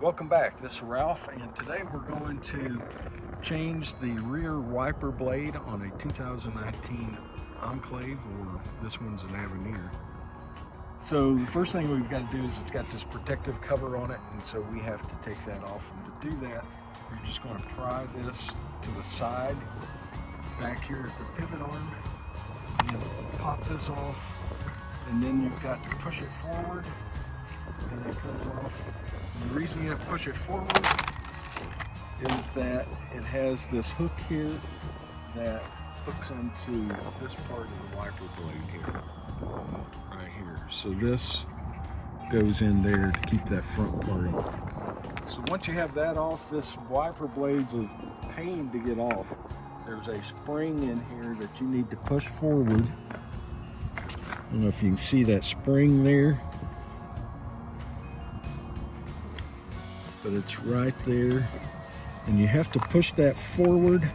Welcome back. This is Ralph, and today we're going to change the rear wiper blade on a 2019 Enclave, or this one's an Avenir. So the first thing we've got to do is it's got this protective cover on it, and so we have to take that off. And to do that, we're just going to pry this to the side back here at the pivot arm and pop this off, and then you've got to push it forward and it comes off. And the reason you have to push it forward is that it has this hook here that hooks into this part of the wiper blade here, right here. So this goes in there to keep that front part on. So once you have that off, this wiper blade's a pain to get off. There's a spring in here that you need to push forward. I don't know if you can see that spring there, but it's right there, and you have to push that forward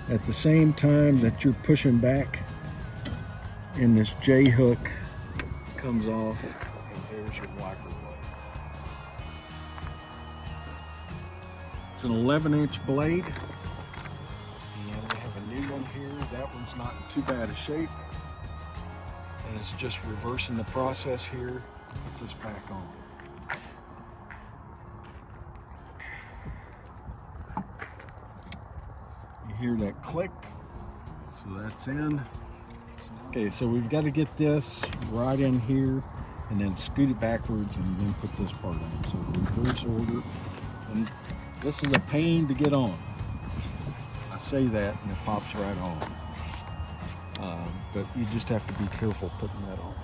at the same time that you're pushing back, and this J hook comes off, and there's your wiper blade. It's an 11-inch blade, and we have a new one here. That one's not in too bad a shape, and it's just reversing the process here. Put this back on. Hear that click, so that's in. Okay, so we've got to get this right in here and then scoot it backwards and then put this part on. So reverse order, and this is a pain to get on. I say that and it pops right on, but you just have to be careful putting that on.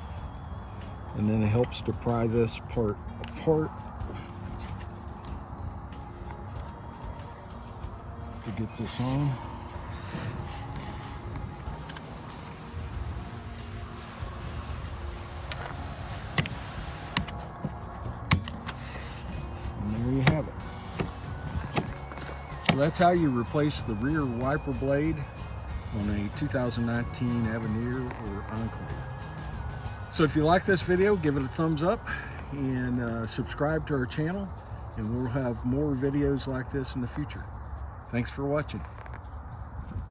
And then it helps to pry this part apart to get this on. And there you have it. So that's how you replace the rear wiper blade on a 2019 Avenir or Enclave. So if you like this video, give it a thumbs up and subscribe to our channel, and we'll have more videos like this in the future. Thanks for watching.